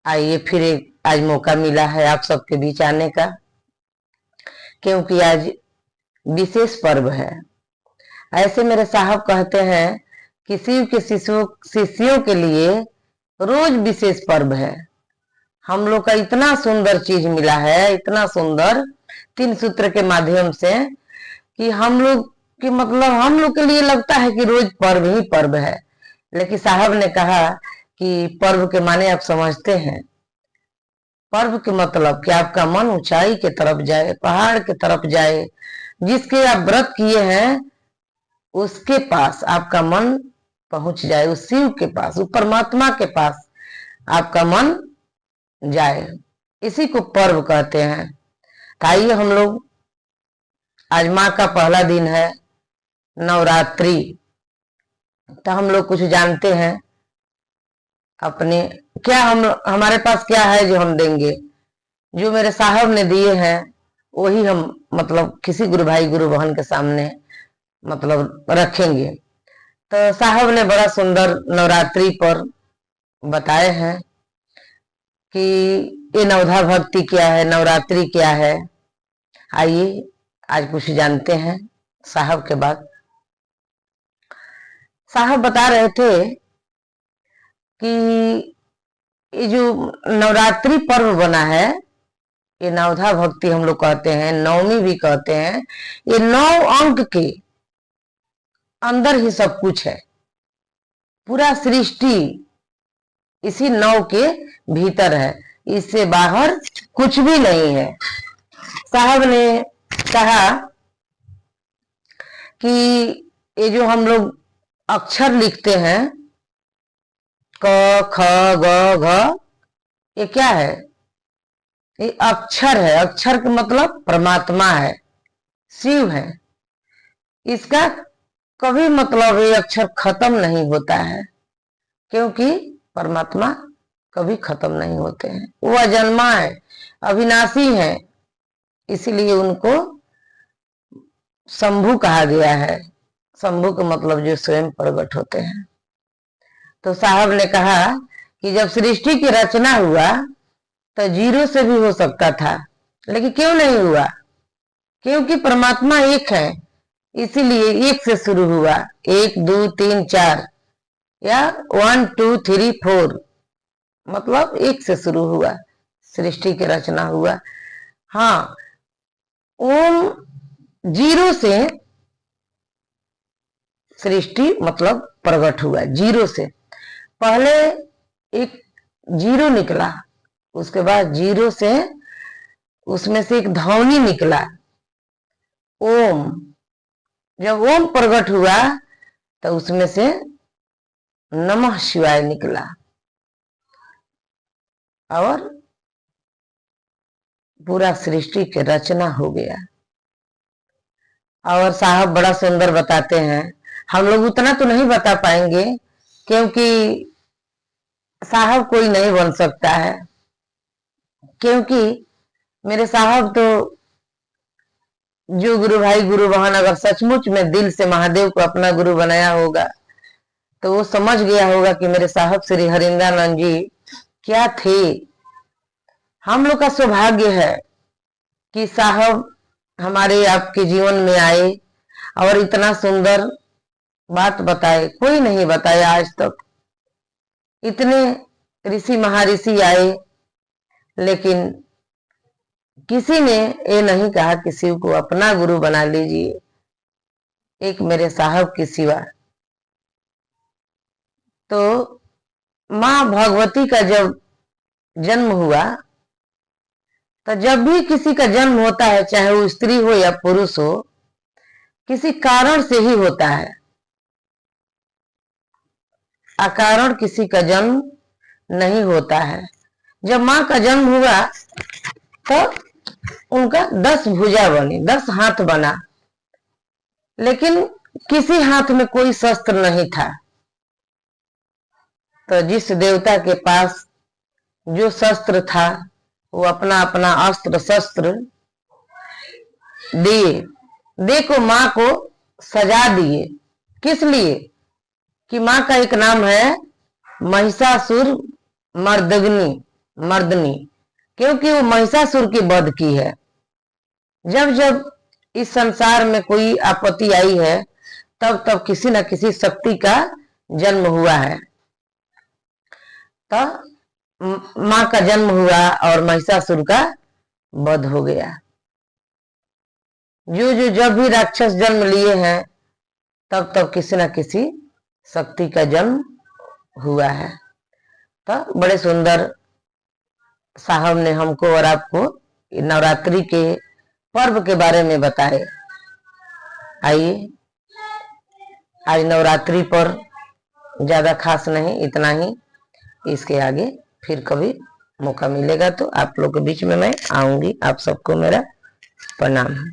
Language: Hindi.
आइए फिर एक आज मौका मिला है आप सबके बीच आने का, क्योंकि आज विशेष पर्व है। ऐसे मेरे साहब कहते हैं कि शिव के शिष्यों के लिए रोज विशेष पर्व है। हम लोग का इतना सुंदर चीज मिला है, इतना सुंदर 3 सूत्र के माध्यम से, कि हम लोग कि मतलब हम लोग के लिए लगता है कि रोज पर्व ही पर्व है। लेकिन साहब ने कहा कि पर्व के माने आप समझते हैं। पर्व के मतलब कि आपका मन ऊंचाई की तरफ जाए, पहाड़ की तरफ जाए। जिसके आप व्रत किए हैं उसके पास आपका मन पहुंच जाए, उस शिव के पास, उस परमात्मा के पास आपका मन जाए। इसी को पर्व कहते हैं। तो आइए हम लोग, आज माँ का पहला दिन है, नवरात्रि। तो हम लोग कुछ जानते हैं अपने, क्या हम हमारे पास क्या है जो हम देंगे। जो मेरे साहब ने दिए हैं वही हम मतलब किसी गुरु भाई गुरु बहन के सामने मतलब रखेंगे। तो साहब ने बड़ा सुंदर नवरात्रि पर बताए हैं कि ये नवधा भक्ति क्या है, नवरात्रि क्या है। आइए आज कुछ जानते हैं साहब के बाद। साहब बता रहे थे कि ये जो नवरात्रि पर्व बना है, ये नवधा भक्ति हम लोग कहते हैं, नवमी भी कहते हैं। ये 9 अंक के अंदर ही सब कुछ है। पूरा सृष्टि इसी 9 के भीतर है, इससे बाहर कुछ भी नहीं है। साहब ने कहा कि ये जो हम लोग अक्षर लिखते हैं, क ख ग घ, ये क्या है? ये अक्षर है। अक्षर का मतलब परमात्मा है, शिव है। इसका कभी मतलब ये अक्षर खत्म नहीं होता है, क्योंकि परमात्मा कभी खत्म नहीं होते हैं। वो अजन्मा है, अविनाशी है, इसीलिए उनको शंभु कहा गया है। शंभु का मतलब जो स्वयं प्रकट होते हैं। तो साहब ने कहा कि जब सृष्टि की रचना हुआ तो 0 से भी हो सकता था, लेकिन क्यों नहीं हुआ? क्योंकि परमात्मा एक है, इसीलिए 1 से शुरू हुआ। 1 2 3 4 या 1 2 3 4, मतलब 1 से शुरू हुआ, सृष्टि की रचना हुआ। हाँ, ओम 0 से सृष्टि मतलब प्रकट हुआ। 0 से पहले एक 0 निकला, उसके बाद 0 से उसमें से एक ध्वनि निकला, ओम। जब ओम प्रकट हुआ तो उसमें से नमः शिवाय निकला, और पूरा सृष्टि की रचना हो गया। और साहब बड़ा सुंदर बताते हैं। हम लोग उतना तो नहीं बता पाएंगे, क्योंकि साहब कोई नहीं बन सकता है। क्योंकि मेरे साहब तो, जो गुरु भाई गुरु बहन अगर सचमुच में दिल से महादेव को अपना गुरु बनाया होगा तो वो समझ गया होगा कि मेरे साहब श्री हरिंद्रानंद जी क्या थे। हम लोग का सौभाग्य है कि साहब हमारे आपके जीवन में आए और इतना सुंदर बात बताए। कोई नहीं बताया आज तक। इतने ऋषि महाऋषि आए, लेकिन किसी ने ये नहीं कहा कि शिव को अपना गुरु बना लीजिए, एक मेरे साहब के सिवा। तो माँ भगवती का जब जन्म हुआ, तो जब भी किसी का जन्म होता है, चाहे वो स्त्री हो या पुरुष हो, किसी कारण से ही होता है। अकारण किसी का जन्म नहीं होता है। जब माँ का जन्म हुआ तो उनका 10 भुजा बनी, 10 हाथ बना, लेकिन किसी हाथ में कोई शस्त्र नहीं था। तो जिस देवता के पास जो शस्त्र था, वो अपना अपना अस्त्र शस्त्र दिए, देखो माँ को सजा दिए। किस लिए? कि माँ का एक नाम है महिषासुर मर्दगनी, मर्दनी, क्योंकि वो महिषासुर की वध की है। जब जब इस संसार में कोई आपत्ति आई है, तब तब किसी न किसी शक्ति का जन्म हुआ है। तो माँ का जन्म हुआ और महिषासुर का वध हो गया। जो जो जब भी राक्षस जन्म लिए हैं, तब तब किसी न किसी शक्ति का जन्म हुआ है। तो बड़े सुंदर साहब ने हमको और आपको नवरात्रि के पर्व के बारे में बताए। आइए, आज नवरात्रि पर ज्यादा खास नहीं, इतना ही। इसके आगे फिर कभी मौका मिलेगा तो आप लोग के बीच में मैं आऊंगी। आप सबको मेरा प्रणाम है।